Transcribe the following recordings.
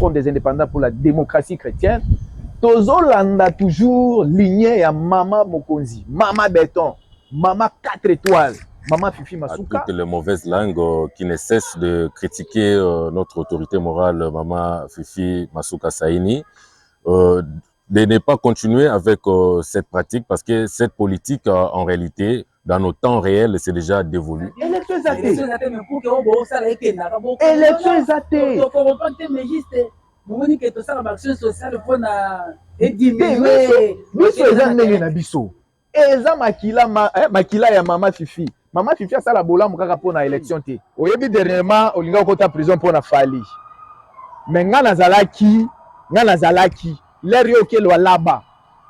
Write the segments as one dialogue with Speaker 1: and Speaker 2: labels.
Speaker 1: Front des indépendants pour la démocratie chrétienne, tozolanda toujours lignée à Mama Mokonzi, Mama Béton, Mama 4 étoiles, Mama Fifi Masuka.
Speaker 2: Toutes les mauvaises langues qui ne cessent de critiquer notre autorité morale, Mama Fifi Masuka Saini, de ne pas continuer avec cette pratique parce que cette politique, en réalité, dans nos temps réels, c'est déjà dévolu.
Speaker 1: Élection exatée. Eza makila ya Mama Fifi. Mama Fifi asala bolamu kaka pour na élection te. Oyebi dernièrement olinga kota prison pour na fali. Mais nga nazalaki l'air yo ke lo laba.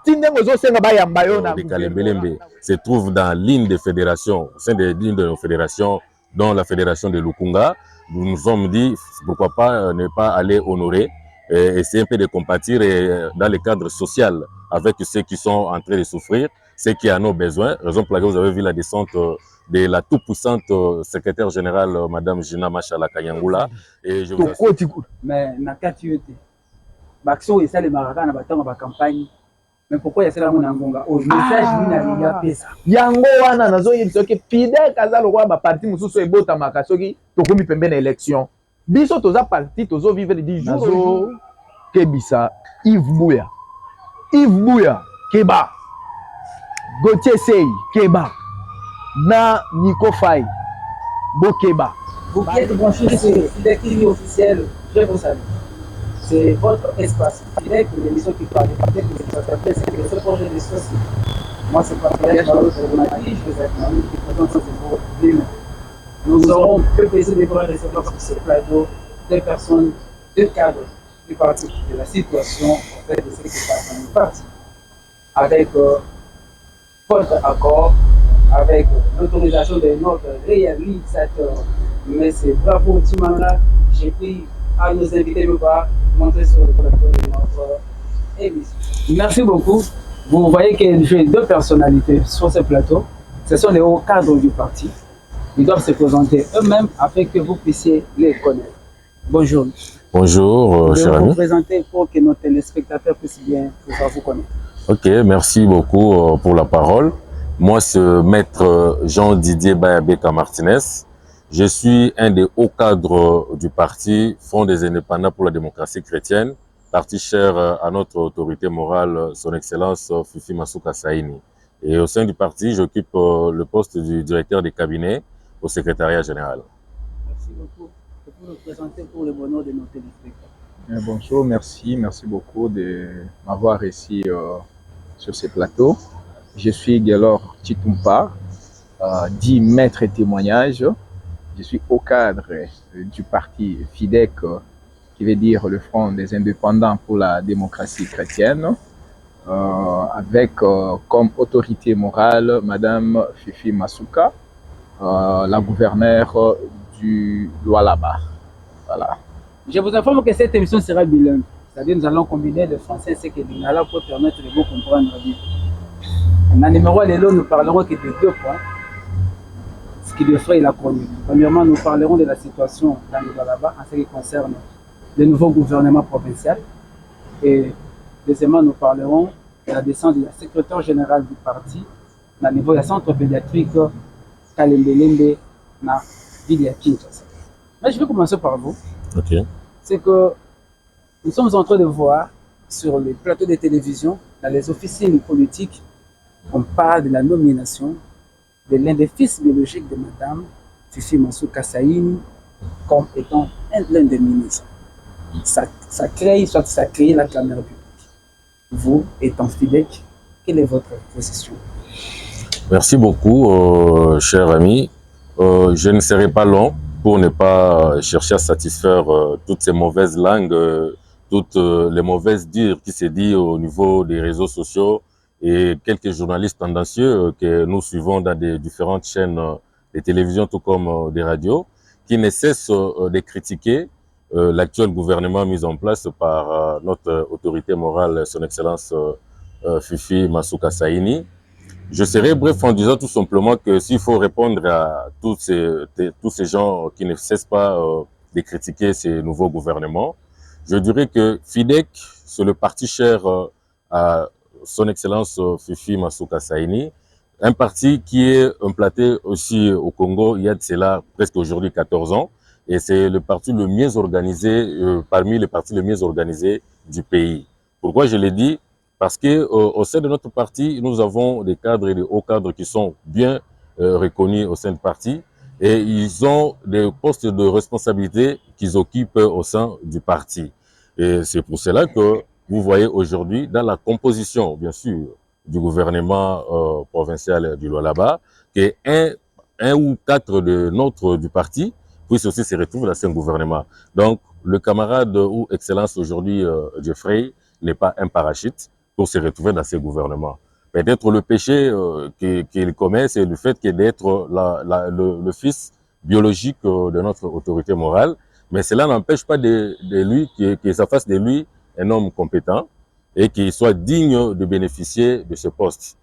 Speaker 1: Tindengo zo senga ba yamba yo na
Speaker 2: Kalembelembe se trouve dans l'une des fédérations, au sein de l'une de nos fédérations, dont la fédération de Lukunga. Nous nous sommes dit pourquoi pas ne pas aller honorer et essayer un peu de compatir dans le cadre social avec ceux qui sont en train de souffrir, ceux qui en ont besoin. Raison pour laquelle vous avez vu la descente de la toute-puissante secrétaire générale, Madame Gina Machala Kanyangula. Et je vous assure...
Speaker 3: Mais Nakati, l'action est celle de Maraka, dans la campagne. Mais pourquoi il y a cela mon angonga? Oh, message ni na pesa.
Speaker 1: Yango wana nazo yebsoki Fidel Kazalo kwa ba parti mususu ebota makasoki tokomi pembe na élection. Biso toza parti tozo vivre di jour kebisa Yves Bouya Keba. Gauthier Sey Keba. Na Nico Faye Bokeba.
Speaker 3: Vous qui êtes branchés sur l'activité officielle, je vous salue. C'est votre espace. Il est que l'émission qui parle, peut-être que ça s'appelle, c'est que ce projet de société. Moi, c'est pas très bien, je vous ai qui présente ce beau film. Nous aurons le plaisir de pouvoir recevoir sur ce plateau des personnes, des cadres du parti, de la situation, en fait, de ce qui se passe dans le parti. Avec votre accord, avec l'autorisation de notre réalisateur. Mais c'est bravo, Timana. J'ai pris à nos invités de voir montrer sur le plateau de notre émission. Merci beaucoup. Vous voyez que j'ai deux personnalités sur ce plateau. Ce sont les hauts cadres du parti. Ils doivent se présenter eux-mêmes afin que vous puissiez les connaître. Bonjour.
Speaker 2: Bonjour, cher ami.
Speaker 3: Je vais vous présenter pour que nos téléspectateurs puissent bien vous connaître.
Speaker 2: Ok, merci beaucoup pour la parole. Moi, c'est maître Jean-Didier Bayabeka Martinez. Je suis un des hauts cadres du parti Front des indépendants pour la démocratie chrétienne, parti cher à notre autorité morale, son excellence Fifi Masuka Saini. Et au sein du parti, j'occupe le poste du directeur des cabinets au secrétariat général.
Speaker 3: Merci beaucoup. Je peux vous présenter pour le bonheur de nos téléspectateurs.
Speaker 1: Bonjour, merci beaucoup de m'avoir ici sur ce plateau. Je suis Gelor Chitumpa, dit maître et témoignage. Je suis au cadre du parti FIDEC, qui veut dire le Front des indépendants pour la démocratie chrétienne, avec comme autorité morale Madame Fifi Masuka, la gouverneure du Lualaba. Voilà.
Speaker 3: Je vous informe que cette émission sera bilingue. C'est-à-dire nous allons combiner le français et le lingala pour permettre de vous comprendre bien. Dans le numéro de l'eau, nous parlerons que de 2 points. Ce qui devrait la chronique. Premièrement, nous parlerons de la situation dans le Lualaba en ce qui concerne le nouveau gouvernement provincial. Et deuxièmement, nous parlerons de la descente de la secrétaire générale du parti dans le niveau de la centre pédiatrique Kalembelembe dans la ville de Kinshasa. Mais je vais commencer par vous.
Speaker 2: Ok.
Speaker 3: C'est que nous sommes en train de voir sur les plateaux de télévision, dans les officines politiques, on parle de la nomination de l'un des fils biologiques de Madame Fifi Masuka Saini comme étant l'un des ministres. Ça crée la caméra publique. Vous, étant FIDEC, quelle est votre position?
Speaker 2: Merci beaucoup, cher ami. Je ne serai pas long pour ne pas chercher à satisfaire toutes ces mauvaises langues, toutes les mauvaises dires qui se disent au niveau des réseaux sociaux et quelques journalistes tendancieux que nous suivons dans des différentes chaînes de télévision tout comme des radios, qui ne cessent de critiquer l'actuel gouvernement mis en place par notre autorité morale, son excellence Fifi Masuka Saini. Je serai bref en disant tout simplement que s'il faut répondre à tous ces gens qui ne cessent pas de critiquer ces nouveaux gouvernements, Je dirais que FIDEC, c'est le parti cher à son Excellence Fifi Masuka Saini, un parti qui est implanté aussi au Congo il y a de cela presque aujourd'hui 14 ans. Et c'est le parti le mieux organisé, parmi les partis les mieux organisés du pays. Pourquoi je l'ai dit? Parce que au sein de notre parti, nous avons des cadres et des hauts cadres qui sont bien reconnus au sein du parti et ils ont des postes de responsabilité qu'ils occupent au sein du parti. Et c'est pour cela que vous voyez aujourd'hui dans la composition, bien sûr, du gouvernement provincial du Lualaba, que un ou quatre du parti puissent aussi se retrouver dans ce gouvernement. Donc, le camarade ou excellence aujourd'hui, Jeffrey, n'est pas un parachute pour se retrouver dans ce gouvernement. Peut-être le péché qu'il commet, c'est le fait d'être le fils biologique de notre autorité morale, mais cela n'empêche pas de lui, que ça fasse de lui un homme compétent et qu'il soit digne de bénéficier de ce poste.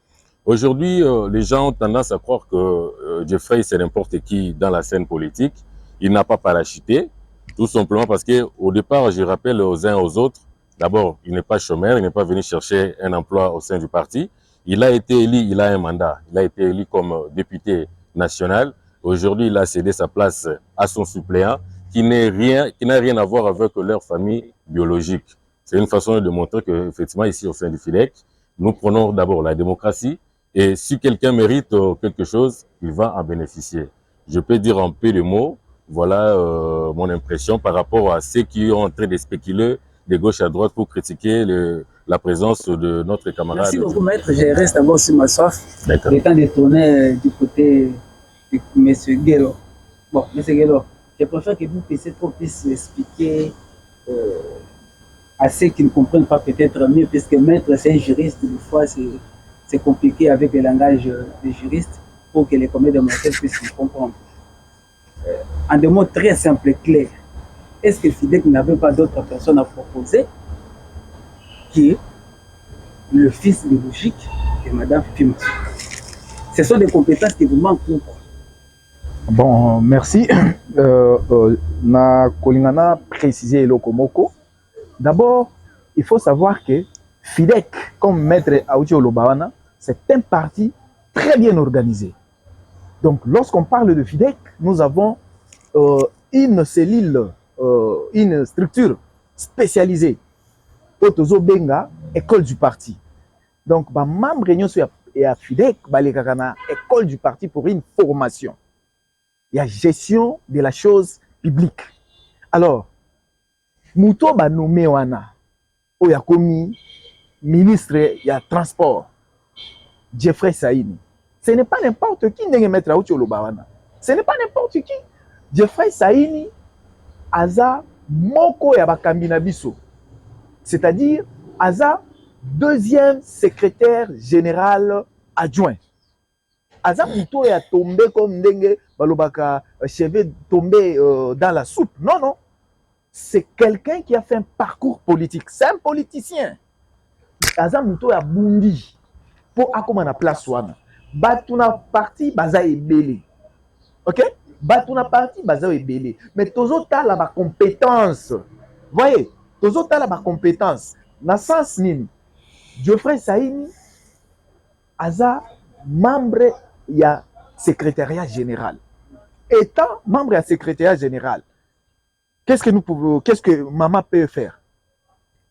Speaker 2: Aujourd'hui, les gens ont tendance à croire que Jeffrey, c'est n'importe qui dans la scène politique. Il n'a pas parachuté, tout simplement parce qu'au départ, je rappelle aux uns aux autres, d'abord, il n'est pas chômeur, il n'est pas venu chercher un emploi au sein du parti. Il a été élu, il a un mandat. Il a été élu comme député national. Aujourd'hui, il a cédé sa place à son suppléant qui n'a rien à voir avec leur famille biologique. C'est une façon de montrer qu'effectivement, ici au sein du FIDEC, nous prenons d'abord la démocratie et si quelqu'un mérite quelque chose, il va en bénéficier. Je peux dire en peu de mots, voilà mon impression par rapport à ceux qui ont en train de spéculer de gauche à droite pour critiquer la présence de notre camarade.
Speaker 3: Merci beaucoup, maître. Je reste d'abord sur ma soif.
Speaker 2: D'accord.
Speaker 3: Le temps de tourner du côté de M. Guélo. Bon, M. Guélo, je préfère que vous puissiez expliquer à ceux qui ne comprennent pas peut-être mieux, puisque maître, c'est un juriste, des fois c'est compliqué avec le langage des juristes pour que les comédiens mortels puissent comprendre. En des mots très simples et clairs, est-ce que FIDEC n'avait pas d'autres personnes à proposer que le fils biologique de Mme Fifi Masuka? Ce sont des compétences qui vous manquent ou quoi?
Speaker 1: Bon, merci. Na kolingana préciser Lokomoko. D'abord, il faut savoir que FIDEC, comme maître Aouti Olobawana, c'est un parti très bien organisé. Donc, lorsqu'on parle de FIDEC, nous avons une cellule, une structure spécialisée. Otozo Benga, école du parti. Donc, bah, membre réunion et à FIDEC, bah, les kakana, école du parti pour une formation. Il y a gestion de la chose publique. Alors, Mouto ba nommé wana, oya komi ministre ya transport, Jeffrey Saini. Ce n'est pas n'importe qui n'est mettre à Olobawana. Ce n'est pas n'importe qui. Jeffrey Saini, aza moko ya bakambina biso. C'est-à-dire, aza deuxième secrétaire général adjoint. Aza Mouto ya tombé comme ndenge balobaka cheveux tombé dans la soupe. Non, non. C'est quelqu'un qui a fait un parcours politique. C'est un politicien. Aza Mouto ya bundi. Pour akoma na place wana. Batuna parti baza ebele. OK? Batuna parti baza ebele. Mais tozo tala ba compétence. Voyez, tozo tala ba compétence. Na sens nini? Jeffrey Saini aza membre ya secrétariat général. Étant membre ya secrétariat général, qu'est-ce que maman peut faire?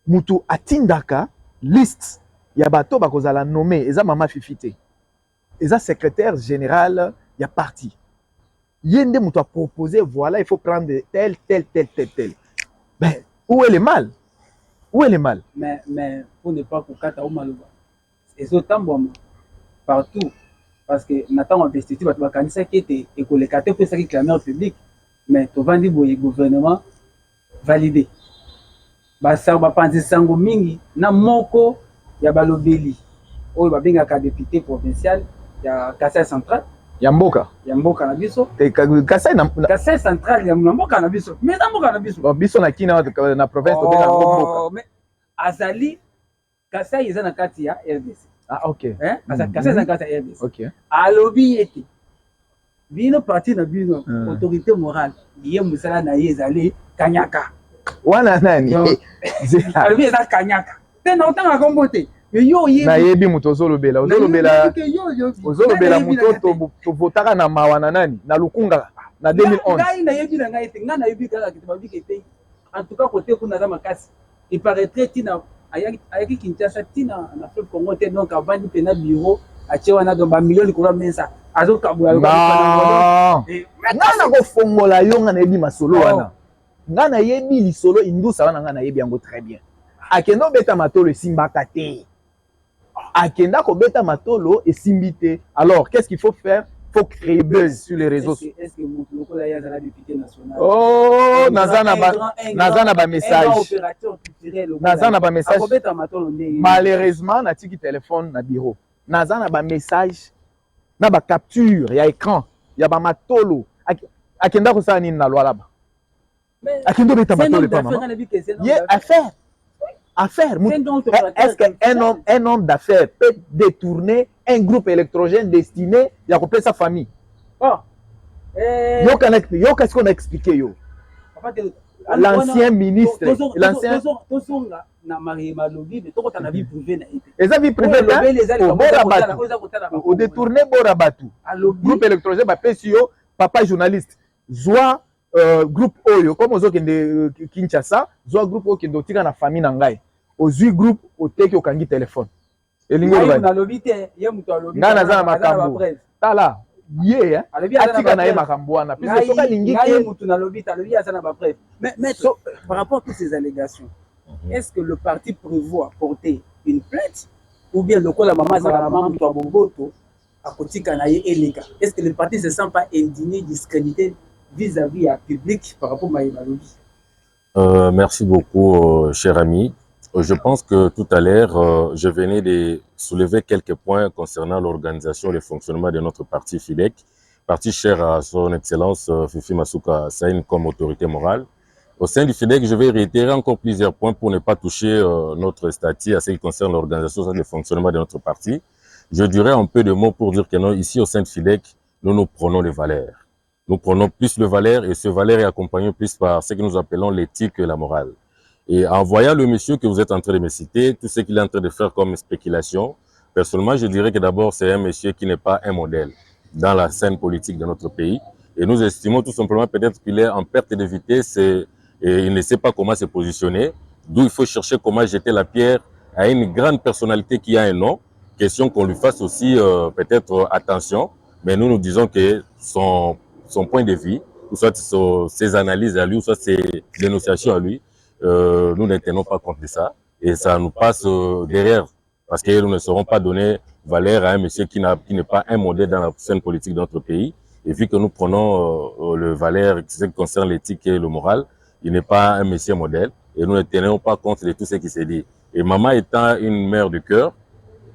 Speaker 1: Moutou atindaka liste ya bato bakozala nommé eza maman fifité. Eza secrétaire général ya parti. Yende moutou a proposé voilà, il faut prendre tel. Ben, où est le mal? Où est le mal?
Speaker 3: Mais pour ne pas kokata ou malouba. Et autant bon partout parce que Nathan investiture bato bakanisa qui était écolekateur pour ça qui clamait au public. Mais tu vas dire le gouvernement validé. Basa bapanzi sango mingi na moko ya balobeli. Oyo babenga ka député provincial ya Kasai central.
Speaker 1: Ya mboka
Speaker 3: na biso.
Speaker 1: Kasai
Speaker 3: central ya mboka na biso. Mais na mboka na biso.
Speaker 1: Bon biso na kina na province to benga mboka.
Speaker 3: Mais azali Kasai eza na kati ya RDC.
Speaker 1: Ah OK.
Speaker 3: Kasai na kati ya RDC.
Speaker 1: OK.
Speaker 3: Alobi ete bino parti na bino autorité morale lié musala na yezali kanyaka
Speaker 1: wana nani
Speaker 3: alobi eza kanyaka te na otanga kombo te mais yo
Speaker 1: nayebi moto ozolobela moto tovotaka na mawa na nani na lukunga na 2011
Speaker 3: ngai nayebi na ngai te ngai nayebi kaka kete babiki te en tout cas côté kuna za makasi il paraîtrait tina ayaki Kinshasa tina na fleuve Congo te donc avandi pena bureau atie wana donc ba millions likolo mensa azokabula
Speaker 1: ngana kofongola yo nga nayebi masolo wana nga nayebi lisolo indusa wana nga nayebi yango très bien akenda obeta matolo esimbaka te akenda kobeta matolo esimbi te alors qu'est-ce qu'il faut faire? Faut créer buzz sur les réseaux.
Speaker 3: Est-ce que Moutoulokola y a la député nationale?
Speaker 1: Oh, Nazana ba message. Nazana ba message. Malheureusement, na tiki téléphone na bureau. Nazana ba message, na ba capture, ya écran, ya ba matolo. Akenda ko sa nini na loi là-bas. Akenda beta matolo pas maman. Ye affaire. Est-ce qu'un homme d'affaires peut détourner un groupe électrogène destiné à couper sa famille? Yo, qu'est-ce qu'on a expliqué yo? L'ancien ministre, l'ancien. Les avis privés, au détourné Borabatu, groupe électrogène, papa journaliste, Zoa groupe Oyo, comme aux autres Kinshasa, Zoa groupe Oyo qui est dans la famille Nangai. Aux groupe au teke au kangi téléphone. Et
Speaker 3: lingo
Speaker 1: na lobite, ngana za makambo. Tala, ye atika na ye makambo wana. Puisque soka lingi
Speaker 3: ke mutu na lobite, alobi azana ba preuve. Mais par rapport à toutes ces allégations, est-ce que le parti prévoit porter une plainte ou bien le la maman za la maman mutu aboboto akotika na ye eleka? Est-ce que le parti se sent pas indigné, discrédité vis-à-vis à public par rapport à Maïmalobi?
Speaker 2: Merci beaucoup, cher ami. Je pense que tout à l'heure, je venais de soulever quelques points concernant l'organisation et le fonctionnement de notre parti FIDEC, parti cher à son excellence Fifi Masuka Saïn comme autorité morale. Au sein du FIDEC, je vais réitérer encore plusieurs points pour ne pas toucher notre statut à ce qui concerne l'organisation et le fonctionnement de notre parti. Je dirais un peu de mots pour dire que non, ici au sein du FIDEC, nous prenons les valeurs. Nous prenons plus les valeurs et ce valeur est accompagné plus par ce que nous appelons l'éthique et la morale. Et en voyant le monsieur que vous êtes en train de me citer, tout ce qu'il est en train de faire comme spéculation, personnellement, je dirais que d'abord, c'est un monsieur qui n'est pas un modèle dans la scène politique de notre pays. Et nous estimons tout simplement peut-être qu'il est en perte de vitesse et il ne sait pas comment se positionner. D'où il faut chercher comment jeter la pierre à une grande personnalité qui a un nom. Question qu'on lui fasse aussi peut-être attention. Mais nous disons que son point de vue, ou soit ses analyses à lui, ou soit ses dénonciations à lui, nous ne tenons pas compte de ça et ça nous passe derrière parce que nous ne saurons pas donner valeur à un monsieur qui n'est pas un modèle dans la scène politique de notre pays. Et vu que nous prenons le valeur qui concerne l'éthique et le moral, il n'est pas un monsieur modèle et nous ne tenons pas compte de tout ce qui s'est dit. Et maman étant une mère de cœur,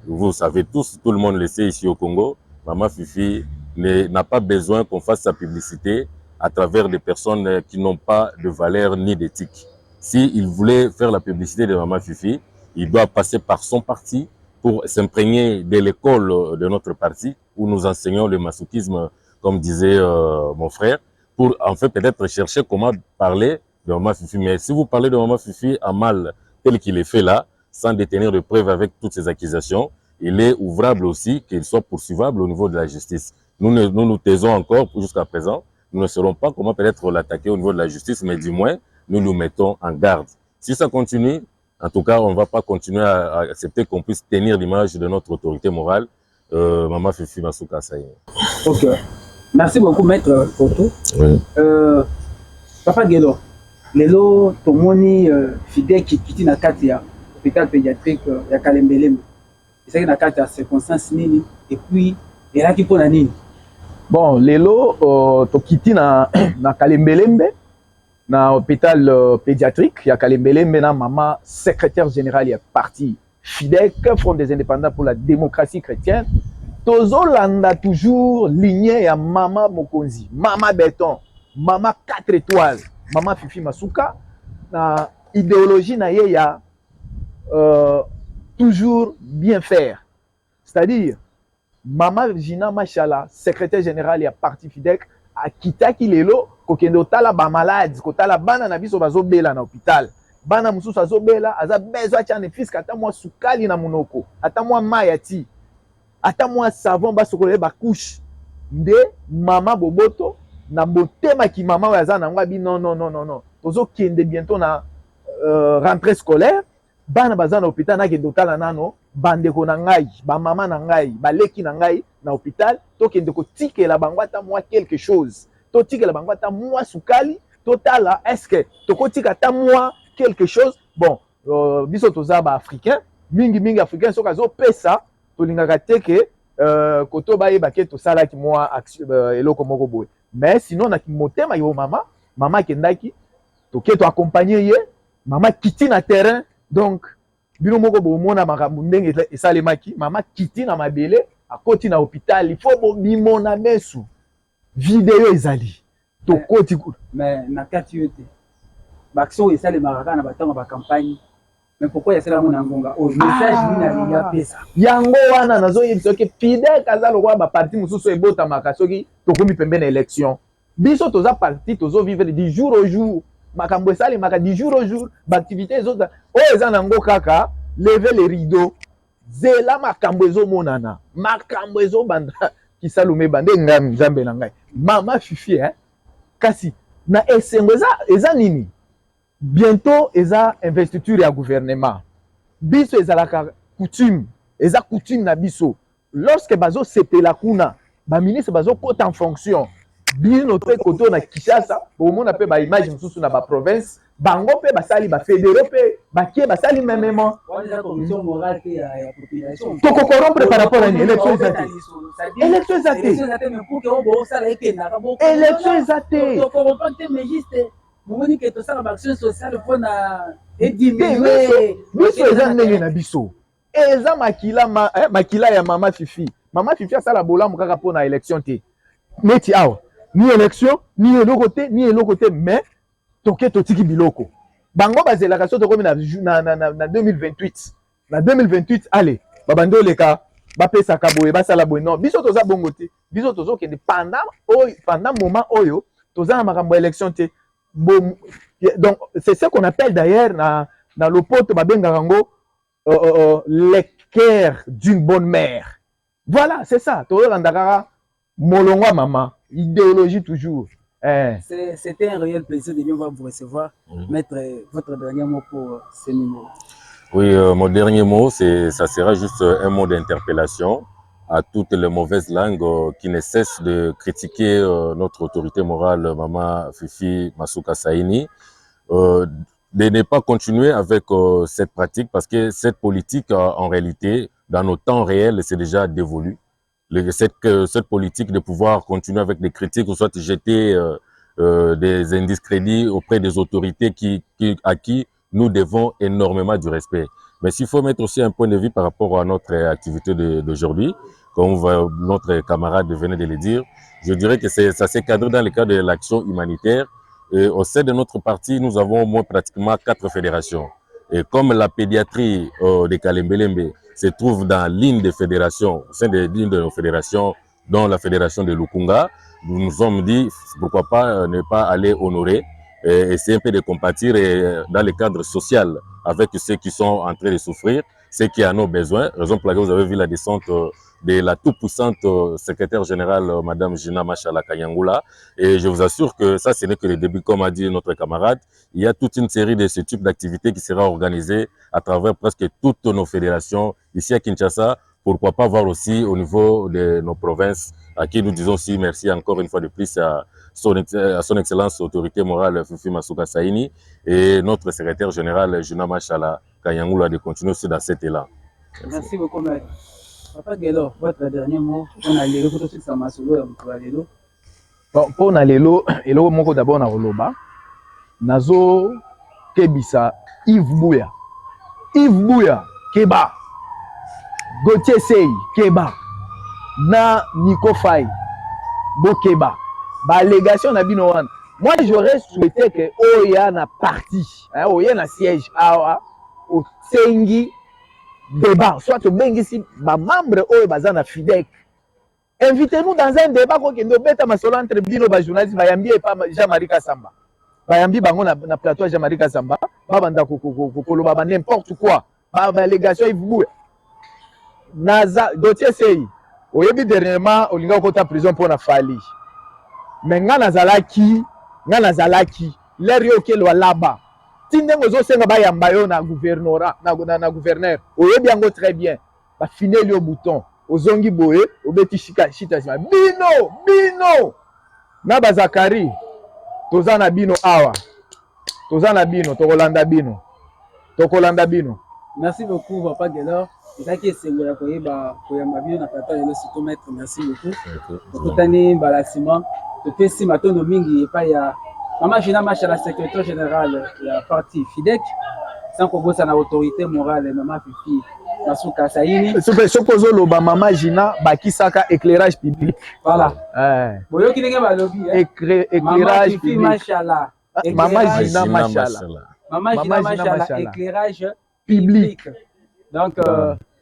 Speaker 2: vous savez tous, tout le monde le sait ici au Congo, maman Fifi n'a pas besoin qu'on fasse sa publicité à travers des personnes qui n'ont pas de valeur ni d'éthique. S'il voulait faire la publicité de Maman Fifi, il doit passer par son parti pour s'imprégner de l'école de notre parti où nous enseignons le masochisme, comme disait mon frère, pour en fait peut-être chercher comment parler de Maman Fifi. Mais si vous parlez de Maman Fifi à mal tel qu'il est fait là, sans détenir de preuves avec toutes ces accusations, il est ouvrable aussi qu'il soit poursuivable au niveau de la justice. Nous nous taisons encore jusqu'à présent. Nous ne saurons pas comment peut-être l'attaquer au niveau de la justice, mais du moins, nous nous mettons en garde. Si ça continue, en tout cas, on ne va pas continuer à accepter qu'on puisse tenir l'image de notre autorité morale, Maman Fifi Masuka Saïn.
Speaker 3: Ok. Merci beaucoup, Maître Koto.
Speaker 2: Oui.
Speaker 3: Papa Gelo, Lelo, Tomoni, Fidèle qui quitte la Katia, hôpital pédiatrique, il y a Kalembelem. C'est que la Katia, circonstance nini, et puis, il y a qui pour la nini.
Speaker 1: Bon, Lelo, to quitte na Kalembelembe. Na hôpital pédiatrique, il y a Kalembelembe na maman secrétaire générale, il y a parti FIDEC, Front des indépendants pour la démocratie chrétienne. Tozo landa toujours lignée ya maman Mokonzi, maman béton, maman 4 étoiles, maman Fifi Masuka. Na idéologie na ye ya toujours bien faire. C'est-à-dire, maman Virginia Machala, secrétaire générale, il y a parti FIDEC, a Kitaki Lelo, kokende otala ba malades kotala bana na biso bazobela na hôpital bana mususu azobela aza besoin tiane fiske ata mwa sukali na munoko ata mwa mai ti ata mwa savon basokola ba couche nde mama boboto na motema ki mama oyo aza nango abi non tozokende bientôt na rentrée scolaire bana baza na hôpital nakende otala nano bandeko na ngai bamama na ngai baleki na ngai na hôpital tokende kotikela bango ata mwa quelque chose totikela bango ata mwa sukali totala est-ce que tokotika ata mwa quelque chose bon biso toza ba africain mingi africain soka zo pesa tolingaka te ke koto bayeba ke tosalaki mwa eloko moko boye mais sinon na motema yo mama kendaki toke to accompagner ye mama kiti na terrain donc bino moko bomona makambo ndenge esalemaki mama kiti na mabele akoti na hôpital il faut bimona mesu vidéo ezali tokoti
Speaker 3: mais na kati yote baction esalemaka na batango ba campagne mais pourquoi il y a cela mon ngonga oh message ni na liya pesa
Speaker 1: yango wana nazoyebisa ke Fidel kaza lokwa ba parti mususu ebota makasoki tokomi pembe na élection biso toza parti tozo vivre du jour au jour makambo esali maka du jour au jour d'activité les autres oyo eza nango kaka lever les rideaux zela makambo ezomonana makambo ezobanda kisalume bande ngami nzambe na ngai mama fifi kasi na esengo eza nini bientôt eza investiture ya gouvernement biso ezalaka coutume eza coutume na biso lorsque bazo sepela kuna ba ministre bazo kota en fonction bino pe koto na Kinshasa bomona pe ba image mususu na ba province bango pe basali ba fédéraux pe bakie basali mêmement
Speaker 3: la commission morale ya population
Speaker 1: to corrompre par rapport à une élection exate élection
Speaker 3: mais pour que on bo sala ekenda ka bo
Speaker 1: élection exate
Speaker 3: to corrompre mais juste moni que to sala action sociale pour na diminuer
Speaker 1: biso eza ndenge na biso eza makila ya mama fifi asala bolamu kaka po na élection te neti awa ni élection ni eloko te mais toke totiki biloko bango bazelaka so tokomi na 2028 na 2028 allez babandi oleka bapesaka boye basala boye non biso toza bongo te biso tozokende pendant moment oyo toza na makambo ya élection te bon, donc c'est ce qu'on appelle d'ailleurs na lopoto babengaka ngo l'équerre d'une bonne mère voilà c'est ça tozokandaka molongwa mama idéologie toujours.
Speaker 3: C'était un réel plaisir de bien vous recevoir. Mettre votre dernier mot pour ce numéro.
Speaker 2: Oui, mon dernier mot, ça sera juste un mot d'interpellation à toutes les mauvaises langues qui ne cessent de critiquer notre autorité morale, Mama Fifi Masuka Saini, de ne pas continuer avec cette pratique parce que cette politique, en réalité, dans nos temps réels, c'est déjà dévolu. Cette politique de pouvoir continuer avec des critiques ou soit jeter des indiscrédits auprès des autorités à qui nous devons énormément du respect. Mais s'il faut mettre aussi un point de vue par rapport à notre activité d'aujourd'hui, comme notre camarade venait de le dire, je dirais que ça s'est cadré dans le cadre de l'action humanitaire. Et au sein de notre parti, nous avons au moins pratiquement 4 fédérations. Et comme la pédiatrie de Kalembelembe se trouve dans l'une des fédérations, au sein de l'une de nos fédérations, dont la fédération de Lukunga, nous nous sommes dit pourquoi pas ne pas aller honorer et essayer un peu de compatir dans le cadre social avec ceux qui sont en train de souffrir, ceux qui en ont besoin. Raison pour laquelle vous avez vu la descente de la toute-puissante secrétaire générale, Madame Gina Machala Kanyangula. Et je vous assure que ça, ce n'est que le début, comme a dit notre camarade. Il y a toute une série de ce type d'activités qui sera organisée à travers presque toutes nos fédérations ici à Kinshasa. Pourquoi pas voir aussi au niveau de nos provinces, à qui nous disons aussi merci encore une fois de plus à son excellence autorité morale Fifi Masuka Saini et notre secrétaire général Gina Machala Kanyangula de continuer aussi dans cet élan.
Speaker 3: Merci beaucoup, maître. Papa Gelo, votre dernier mot, on a les photos sur Masolo et on a les lots.
Speaker 1: Bon, pour na lelo, elo moko d'abord na roloba. Nazo kebisa Yves Bouya. Yves Bouya, Keba. Gauthier Sey, Keba. Na Nico Faye, Bokeba. Ba allégation na bino wana. Moi, j'aurais souhaité que Oya na parti, Oya na siège, au Sengi débat, soit au Bengisi, ba membre Oya bazana Fidek. Invitez-nous dans un débat qui nous bête à ma solo entre bino ba journaliste bayambi et pas Jean-Marie Kassamba. Bayambi bango na plateau Jean-Marie Kassamba, ba banda koloba ba n'importe quoi. Ba allégation ibu. Naza dossier sei. Oyebi dernièrement olinga kota prison pour na fali. Mais nga nazalaki l'air yo ke lo laba. Tindengo zo senga ba yamba yo na gouvernorat na gouverneur. Oyebi yango très bien. Ba finir au bouton. Ozongi boye obeti shika bino na bazakari tozana bino awa tozana bino tokolanda bino.
Speaker 3: Merci beaucoup Papa Gelor. Ezaki esengo ya koyeba bino na plateau lelo surtout maître. Merci beaucoup. Tokutani balasima topesi matondo mingi epai ya Mama Gina Machala, secrétaire général ya parti FIDEC, sans kobosa na autorité morale Mama Fifi Nasuka Saini.
Speaker 1: Sokozo loba Mama Gina bakisaka éclairage public.
Speaker 3: Voilà. Boyo kilenge balobi.
Speaker 1: Éclairage public.
Speaker 3: Machala.
Speaker 1: Mama Gina Machala.
Speaker 3: Mama Gina Machala, éclairage public. Donc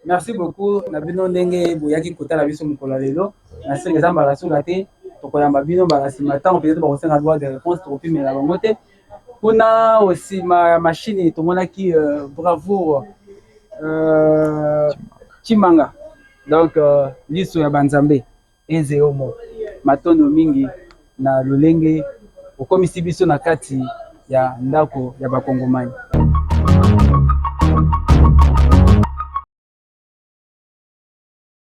Speaker 3: merci beaucoup na bino ndenge boyaki kotala biso mukolo lelo. Na senga zamba la soulate tokoyamba bino balasima tant peut-être ba kosenga droit de réponse tropi mais la bangote. Kuna aussi ma machine tomonaki bravoure Chimanga. Donc liso ya banzambe eze omo matondo mingi na lolenge okomisi biso na kati ya ndako ya bakongomani.